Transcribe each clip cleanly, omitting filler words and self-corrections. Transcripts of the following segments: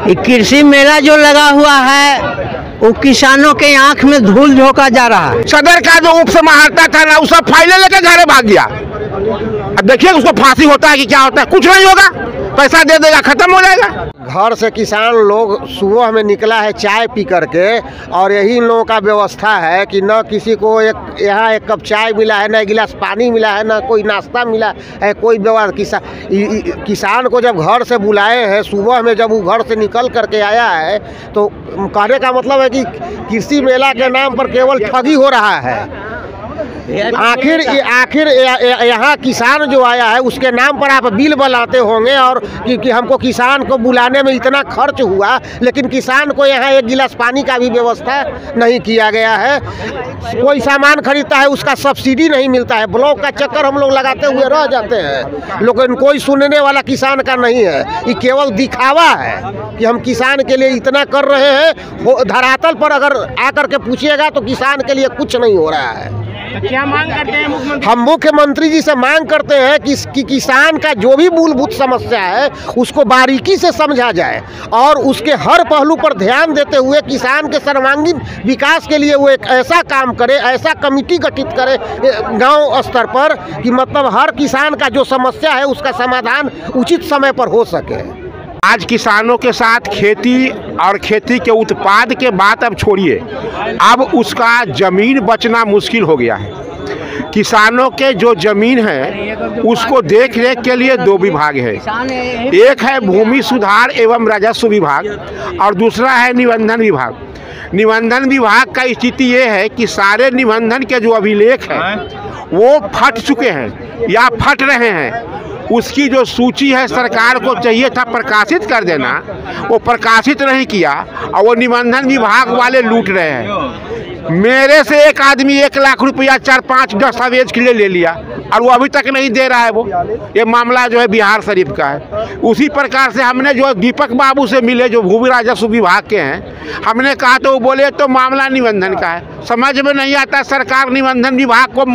ये कृषि मेला जो लगा हुआ है वो किसानों के आंख में धूल झोंका जा रहा है। सदर का जो उप समाहर्ता था ना, उसका फाइलें लेकर घर भाग गया। अब देखिए उसको फांसी होता है कि क्या होता है, कुछ नहीं होगा, पैसा दे देगा, खत्म हो जाएगा। घर से किसान लोग सुबह में निकला है चाय पी करके, और यही इन लोगों का व्यवस्था है कि न किसी को यहाँ एक कप चाय मिला है, न एक गिलास पानी मिला है, न कोई नाश्ता मिला है, कोई व्यवस्था। किसान को जब घर से बुलाए हैं, सुबह में जब वो घर से निकल करके आया है, तो कहने का मतलब है कि कृषि मेला के नाम पर केवल ठगी हो रहा है। आखिर यहाँ किसान जो आया है उसके नाम पर आप बिल बनाते होंगे, और कि हमको किसान को बुलाने में इतना खर्च हुआ, लेकिन किसान को यहाँ एक गिलास पानी का भी व्यवस्था नहीं किया गया है। कोई सामान खरीदता है उसका सब्सिडी नहीं मिलता है। ब्लॉक का चक्कर हम लोग लगाते हुए रह जाते हैं, लेकिन कोई सुनने वाला किसान का नहीं है। ये केवल दिखावा है कि हम किसान के लिए इतना कर रहे हैं। धरातल पर अगर आकर के पूछिएगा तो किसान के लिए कुछ नहीं हो रहा है। क्या मांग करते हैं मुख्यमंत्री? हम मुख्यमंत्री जी से मांग करते हैं कि किसान का जो भी मूलभूत समस्या है उसको बारीकी से समझा जाए, और उसके हर पहलू पर ध्यान देते हुए किसान के सर्वांगीण विकास के लिए वो एक ऐसा काम करे, ऐसा कमेटी गठित करे गांव स्तर पर कि मतलब हर किसान का जो समस्या है उसका समाधान उचित समय पर हो सके। आज किसानों के साथ खेती और खेती के उत्पाद के बात अब छोड़िए, अब उसका ज़मीन बचना मुश्किल हो गया है। किसानों के जो ज़मीन है उसको देख रेख के लिए दो विभाग है, एक है भूमि सुधार एवं राजस्व विभाग और दूसरा है निबंधन विभाग। निबंधन विभाग का स्थिति ये है कि सारे निबंधन के जो अभिलेख हैं वो फट चुके हैं या फट रहे हैं। उसकी जो सूची है सरकार को चाहिए था प्रकाशित कर देना, वो प्रकाशित नहीं किया, और वो निबंधन विभाग वाले लूट रहे हैं। मेरे से एक आदमी 1 लाख रुपया 4-5 दस्तावेज के लिए ले लिया और वो अभी तक नहीं दे रहा है। वो ये मामला जो है बिहार शरीफ का है। उसी प्रकार से हमने जो दीपक बाबू से मिले जो भूमि राजस्व विभाग के हैं, हमने कहा तो वो बोले तो मामला निबंधन का है। समझ में नहीं आता सरकार निबंधन विभाग को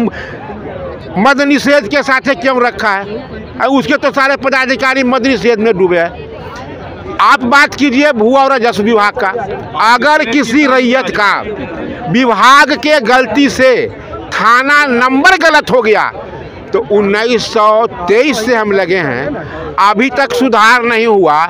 मद निषेध के साथ क्यों रखा है। उसके तो सारे पदाधिकारी मद निषेध में डूबे हैं। आप बात कीजिए भू और राजस्व विभाग का, अगर किसी रैयत का विभाग के गलती से थाना नंबर गलत हो गया तो 1923 से हम लगे हैं, अभी तक सुधार नहीं हुआ,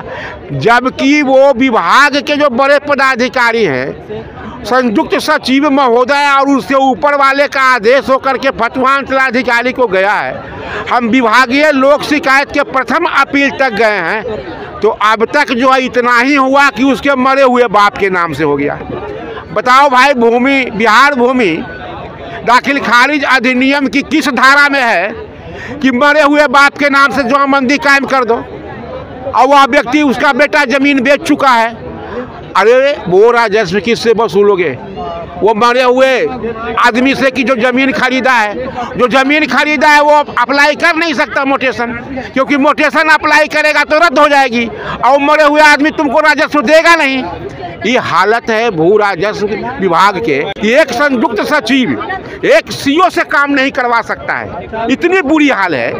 जबकि वो विभाग के जो बड़े पदाधिकारी हैं, संयुक्त सचिव महोदय और उससे ऊपर वाले का आदेश होकर के फतवा अंचलाधिकारी को गया है। हम विभागीय लोक शिकायत के प्रथम अपील तक गए हैं, तो अब तक जो है इतना ही हुआ कि उसके मरे हुए बाप के नाम से हो गया। बताओ भाई, भूमि बिहार भूमि दाखिल खारिज अधिनियम की किस धारा में है कि मरे हुए बाप के नाम से जमाबंदी कायम कर दो, और वह व्यक्ति उसका बेटा जमीन बेच चुका है। अरे वो राजस्व किससे वसूलोगे? वो मरे हुए आदमी से कि जो ज़मीन खरीदा है। जो ज़मीन खरीदा है वो अप्लाई कर नहीं सकता मोटेशन, क्योंकि मोटेशन अप्लाई करेगा तो रद्द हो जाएगी, और मरे हुए आदमी तुमको राजस्व देगा नहीं। ये हालत है भू राजस्व विभाग के। एक संयुक्त सचिव एक सीओ से काम नहीं करवा सकता है, इतनी बुरी हाल है।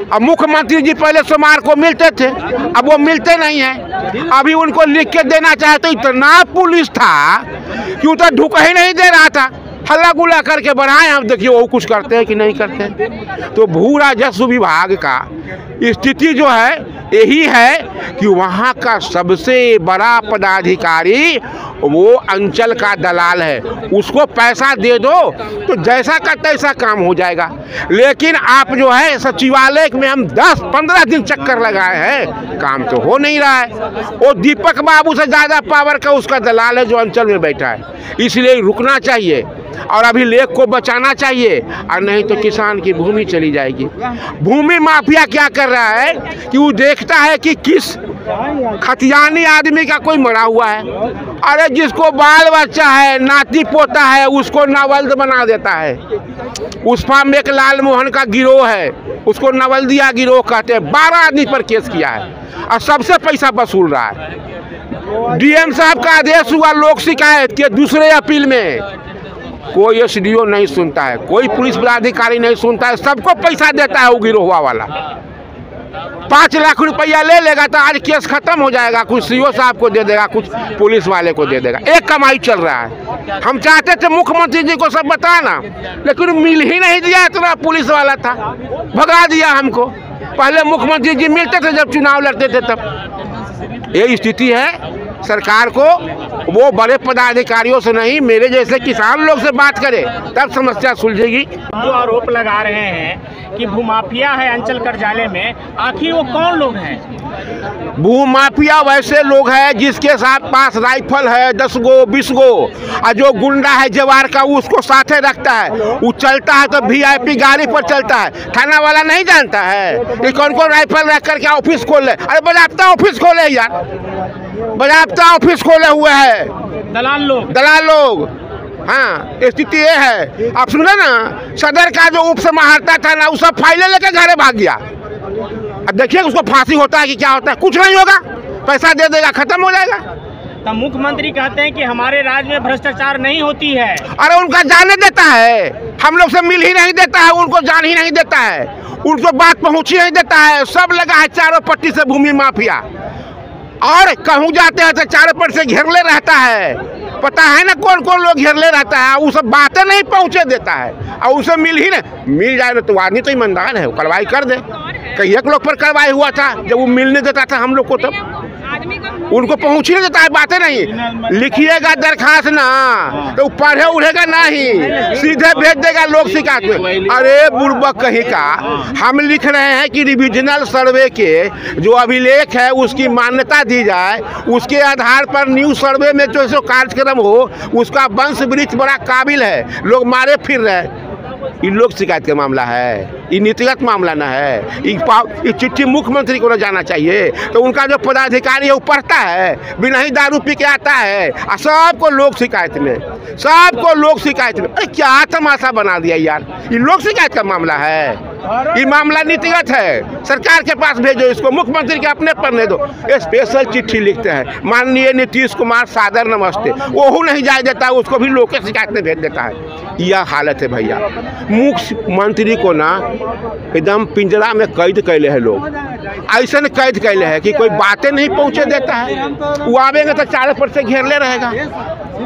अब मुख्यमंत्री जी पहले सोमवार को मिलते थे, अब वो मिलते नहीं हैं। अभी उनको लिख के देना चाहे तो इतना पुलिस था कि वो तो ढुक ही नहीं दे रहा था। हल्ला गुल्ला करके बढ़ाए, हम देखिए वो कुछ करते हैं कि नहीं करते हैं। तो भू राजस्व विभाग का स्थिति जो है यही है कि वहाँ का सबसे बड़ा पदाधिकारी वो अंचल का दलाल है। उसको पैसा दे दो तो जैसा का तैसा काम हो जाएगा। लेकिन आप जो है सचिवालय में हम 10-15 दिन चक्कर लगाए हैं, काम तो हो नहीं रहा है। वो दीपक बाबू से ज़्यादा पावर का उसका दलाल है जो अंचल में बैठा है। इसलिए रुकना चाहिए और अभी लेक को बचाना चाहिए, और नहीं तो किसान की भूमि चली जाएगी। भूमि माफिया क्या कर रहा है कि वो देखता है कि किस खतियानी आदमी का कोई मरा हुआ है, अरे जिसको बाल बच्चा है, नाती पोता है, उसको नावल्द बना देता है। उस फार्म में एक लाल मोहन का गिरोह है, उसको नवल्दिया गिरोह कहते हैं। 12 आदमी पर केस किया है और सबसे पैसा वसूल रहा है। डीएम साहब का आदेश हुआ लोक शिकायत के दूसरे अपील में, कोई एसडीओ नहीं सुनता है, कोई पुलिस पदाधिकारी नहीं सुनता है, सबको पैसा देता है वो गिरोह वाला। 5 लाख रुपया ले लेगा तो आज केस खत्म हो जाएगा, कुछ सीओ साहब को दे देगा, कुछ पुलिस वाले को दे देगा, एक कमाई चल रहा है। हम चाहते थे मुख्यमंत्री जी को सब बताना, लेकिन मिल ही नहीं दिया, इतना पुलिस वाला था, भगा दिया हमको। पहले मुख्यमंत्री जी मिलते थे जब चुनाव लड़ते थे तब। ये स्थिति है सरकार को, वो बड़े पदाधिकारियों से नहीं, मेरे जैसे किसान लोग से बात करे तब समस्या सुलझेगी। जो आरोप लगा रहे हैं कि भूमाफिया है अंचल कार्यालय में, आखिर वो कौन लोग हैं? भूमाफिया वैसे लोग हैं जिसके साथ पास राइफल है 10 गो 20 गो, और जो गुंडा है जवार का उसको साथे रखता है, वो चलता है तो VIP गाड़ी पर चलता है, थाना वाला नहीं जानता है कि कौन कौन राइफल रख करके ऑफिस खोले। अरे बजाबता ऑफिस खोले यार, बजाबता ऑफिस खोले हुए है दलाल लोग। हाँ, स्थिति ये है। आप सुने ना, सदर का जो उप समाहर्ता था ना, वो सब फाइलें लेकर घरे भाग गया। अब देखिए उसको फांसी होता है कि क्या होता है, कुछ नहीं होगा, पैसा दे देगा, खत्म हो जाएगा। तो मुख्यमंत्री कहते हैं कि हमारे राज्य में भ्रष्टाचार नहीं होती है। अरे उनका जाने देता है, हम लोग से मिल ही नहीं देता है, उनको जान ही नहीं देता है, उनको बात पहुँच ही नहीं देता है। सब लगा है चारों पट्टी से भूमि माफिया, और कहूँ जाते हैं तो चारों पट्टी से घेरले रहता है। पता है ना कौन कौन लोग घेरले रहता है, वो सब बातें नहीं पहुँचे देता है, और उसे मिल ही नहीं, मिल जाए तो आदमी तो ईमानदार है, कार्रवाई कर दे। कई एक लोग पर कार्रवाई हुआ था जब वो मिलने देता था हम लोग को, तब उनको पहुँच ही नहीं देता है, बातें नहीं। लिखिएगा दरखास्त ना तो पढ़े उड़ेगा नहीं, सीधे भेज देगा लोक शिकायत में। अरे बुड़बक कहीं का, हम लिख रहे हैं कि रिविजनल सर्वे के जो अभिलेख है उसकी मान्यता दी जाए, उसके आधार पर न्यू सर्वे में जो कार्यक्रम हो, उसका वंश वृक्ष बड़ा काबिल है, लोग मारे फिर रहे। ये लोक शिकायत का मामला है, ये नीतिगत मामला ना है। ये चिट्ठी मुख्यमंत्री को न जाना चाहिए, तो उनका जो पदाधिकारी है वो पढ़ता है, बिना ही दारू पी के आता है, और सबको लोक शिकायत में, सबको लोक शिकायत में। अरे क्या तमाशा बना दिया यार, ये लोक शिकायत का मामला है, ये मामला नीतिगत है, सरकार के पास भेजो इसको, मुख्यमंत्री के अपने पढ़ने दो। स्पेशल चिट्ठी लिखते हैं, माननीय नीतीश कुमार सादर नमस्ते, वो नहीं जाए देता, उसको भी लोक शिकायत में भेज देता है। यह हालत है भैया। मुख्यमंत्री को ना एकदम पिंजरा में कैद कैले है लोग, ऐसा कैद कैले है कि कोई बातें नहीं पहुँचे देता है। वो आवेंगे तो चारों पर से घेरले रहेगा।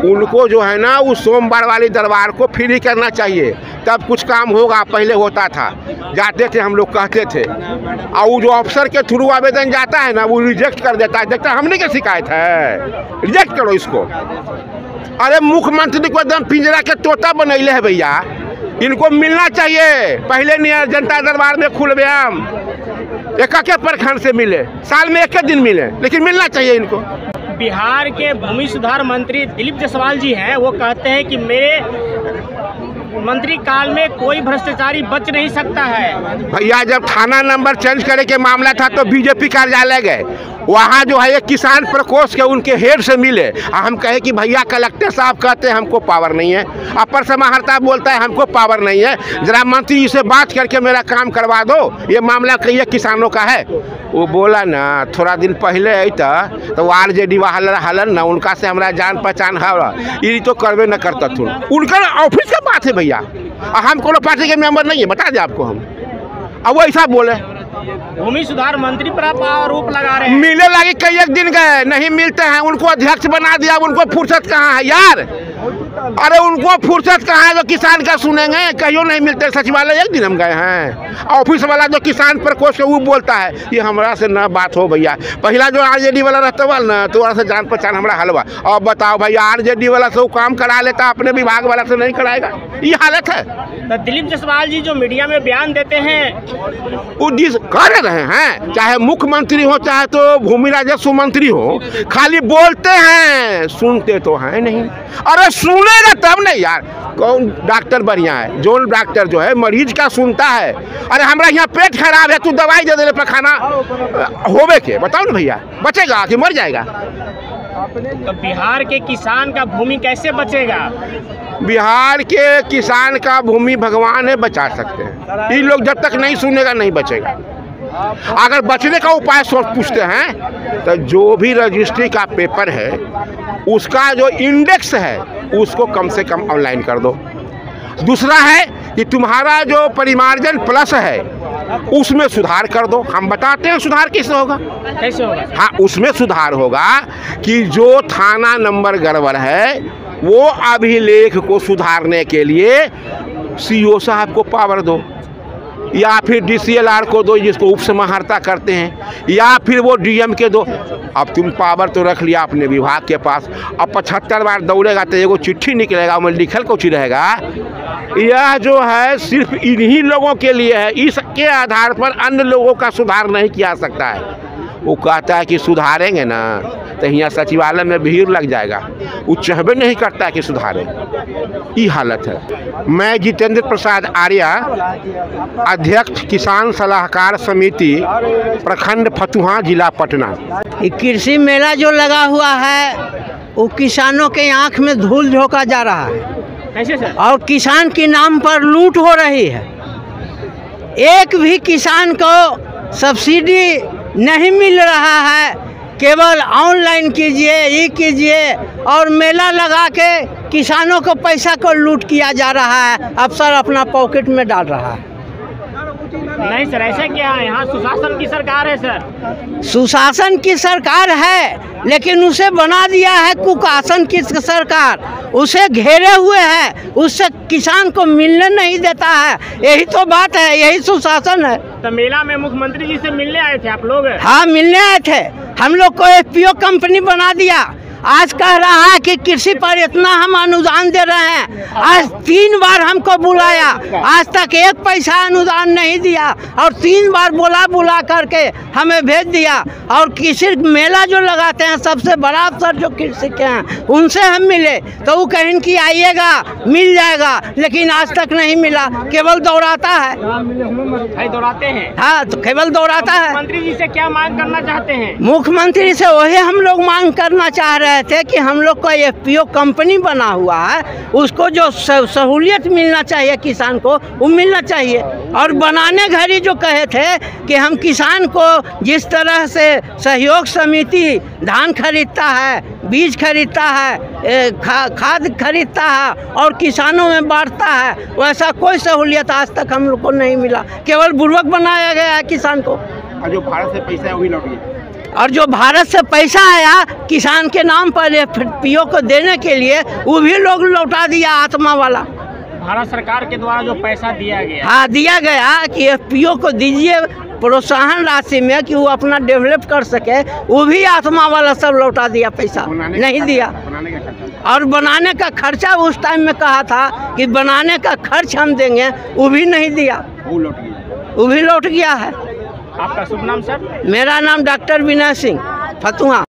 उनको जो है ना, उस सोमवार वाली दरबार को फ्री करना चाहिए, तब कुछ काम होगा। पहले होता था, जाते थे हम लोग, कहते थे, और वो जो अफसर के थ्रू आवेदन जाता है ना, वो रिजेक्ट कर देता है। देखता हमने क्या शिकायत है, रिजेक्ट करो इसको। अरे मुख्यमंत्री को एकदम पिंजरा के तोता बनैले है भैया, इनको मिलना चाहिए। पहले नहीं जनता दरबार में खुलव्याम एक प्रखंड से मिले, साल में 1 दिन मिले, लेकिन मिलना चाहिए इनको। बिहार के भूमि सुधार मंत्री दिलीप जायसवाल जी हैं, वो कहते हैं कि मेरे मंत्री काल में कोई भ्रष्टाचारी बच नहीं सकता है। भैया जब थाना नंबर चेंज करे के मामला था तो बीजेपी कार्यालय गए, वहाँ जो है एक किसान प्रकोष्ठ के उनके हेड से मिले, हम कहे कि भैया कलेक्टर साहब कहते हैं हमको पावर नहीं है, अपर समाहर्ता बोलता है हमको पावर नहीं है, जरा मंत्री जी से बात करके मेरा काम करवा दो, ये मामला कहिए किसानों का है। वो बोला ना, थोड़ा दिन पहले अता तो RJD हलन ना, उनका से हमारा जान पहचान है, ये तो करवे न करता थू, उनका ऑफिस का बात है भैया, हम कोनो पार्टी के मेंबर नहीं है, बता दें आपको हम। अब वो ऐसा बोले, भूमि सुधार मंत्री पर आप आरोप लगा रहे हैं। मिले लगे कई एक दिन गए, नहीं मिलते हैं, उनको अध्यक्ष बना दिया, उनको फुर्सत कहाँ है यार। अरे उनको फुर्सत कहाँ है जो किसान का सुनेंगे, कहीं नहीं मिलते। सचिवालय एक दिन हम गए हैं, ऑफिस वाला जो किसान प्रकोष्ठ वो बोलता है ये हमारा से ना बात हो भैया। पहला जो RJD वाला रहता वाल ना, तो वहाँ से जान पहचान हमारा हलवा। अब बताओ भैया, RJD वाला से वो काम करा लेता, अपने विभाग वाला से नहीं कराएगा, ये हालत है। तो दिलीप जायसवाल जी जो मीडिया में बयान देते हैं, वो जिस कर रहे हैं, चाहे मुख्यमंत्री हो चाहे तो भूमि राजस्व मंत्री हो, खाली बोलते हैं, सुनते तो हैं नहीं। अरे सुनेगा तब नहीं यार, कौन डॉक्टर बढ़िया है, जो डॉक्टर जो है मरीज का सुनता है। अरे हमारा यहाँ पेट खराब है, तू दवाई दे दे पखाना होवे के, बताओ ना भैया, बचेगा कि मर जाएगा? तो बिहार के किसान का भूमि कैसे बचेगा? बिहार के किसान का भूमि भगवान है, बचा सकते हैं। ये लोग जब तक नहीं सुनेगा नहीं बचेगा। अगर बचने का उपाय सोच पूछते हैं तो जो भी रजिस्ट्री का पेपर है उसका जो इंडेक्स है उसको कम से कम ऑनलाइन कर दो। दूसरा है कि तुम्हारा जो परिमार्जन प्लस है उसमें सुधार कर दो। हम बताते हैं सुधार कैसे होगा। कैसे होगा? हाँ, उसमें सुधार होगा कि जो थाना नंबर गड़बड़ है वो अभिलेख को सुधारने के लिए सीओ साहब को पावर दो, या फिर DCLR को दो जिसको उप समाहर्ता करते हैं, या फिर वो DM के दो। अब तुम पावर तो रख लिया अपने विभाग के पास, अब 75 बार दौड़ेगा तो एगो चिट्ठी निकलेगा, उसमें लिखल कुछ रहेगा। यह जो है सिर्फ इन्हीं लोगों के लिए है, इसके आधार पर अन्य लोगों का सुधार नहीं किया सकता है। वो कहता है कि सुधारेंगे ना तो यहाँ सचिवालय में भीड़ लग जाएगा, वो चाहबे नहीं करता कि सुधारे। ये हालत है। मैं जितेंद्र प्रसाद आर्या, अध्यक्ष किसान सलाहकार समिति प्रखंड फतुहा, जिला पटना। ये कृषि मेला जो लगा हुआ है वो किसानों के आंख में धूल झोंका जा रहा है। कैसे सर? और किसान के नाम पर लूट हो रही है। एक भी किसान को सब्सिडी नहीं मिल रहा है, केवल ऑनलाइन कीजिए, ये कीजिए, और मेला लगा के किसानों को पैसा को लूट किया जा रहा है, अफसर अपना पॉकेट में डाल रहा है। नहीं सर, ऐसा क्या है? यहाँ सुशासन की सरकार है सर। सुशासन की सरकार है, लेकिन उसे बना दिया है कुशासन की सरकार, उसे घेरे हुए है, उससे किसान को मिलने नहीं देता है। यही तो बात है, यही सुशासन है। तो मेला में मुख्यमंत्री जी से मिलने आए थे आप लोग? हाँ, मिलने आए थे। हम लोग को FPO कंपनी बना दिया। आज कह रहा है कि कृषि पर इतना हम अनुदान दे रहे हैं। आज 3 बार हमको बुलाया, आज तक 1 पैसा अनुदान नहीं दिया, और 3 बार बुला करके हमें भेज दिया। और कृषि मेला जो लगाते हैं, सबसे बड़ा अफसर जो कृषि के हैं, उनसे हम मिले तो वो कहें कि आइएगा मिल जाएगा, लेकिन आज तक नहीं मिला, केवल दौड़ाता है। दौड़ाते हैं? हाँ, तो केवल दौड़ाता है। मुख्यमंत्री जी से क्या मांग करना चाहते हैं? मुख्यमंत्री से वही हम लोग मांग करना चाह रहे थे कि हम लोग का FPO कंपनी बना हुआ है, उसको जो सहूलियत मिलना चाहिए किसान को, वो मिलना चाहिए। और बनाने घड़ी जो कहे थे कि हम किसान को जिस तरह से सहयोग समिति धान खरीदता है, बीज खरीदता है, खाद खरीदता है और किसानों में बांटता है, वैसा कोई सहूलियत आज तक हम लोग को नहीं मिला, केवल बुर्बक बनाया गया है किसान को। और जो भारत से पैसा है वही लौट गया, और जो भारत से पैसा आया किसान के नाम पर FPO को देने के लिए, वो भी लोग लौटा दिया आत्मा वाला। भारत सरकार के द्वारा जो पैसा दिया गया? हाँ, दिया गया कि FPO को दीजिए प्रोत्साहन राशि में कि वो अपना डेवलप कर सके, वो भी आत्मा वाला सब लौटा दिया, पैसा नहीं दिया। और बनाने का खर्चा उस टाइम में कहा था कि बनाने का खर्च हम देंगे, वो भी नहीं दिया, वो भी लौट गया है। आपका शुभ नाम सर? मेरा नाम डॉक्टर विनय सिंह, फतुहा।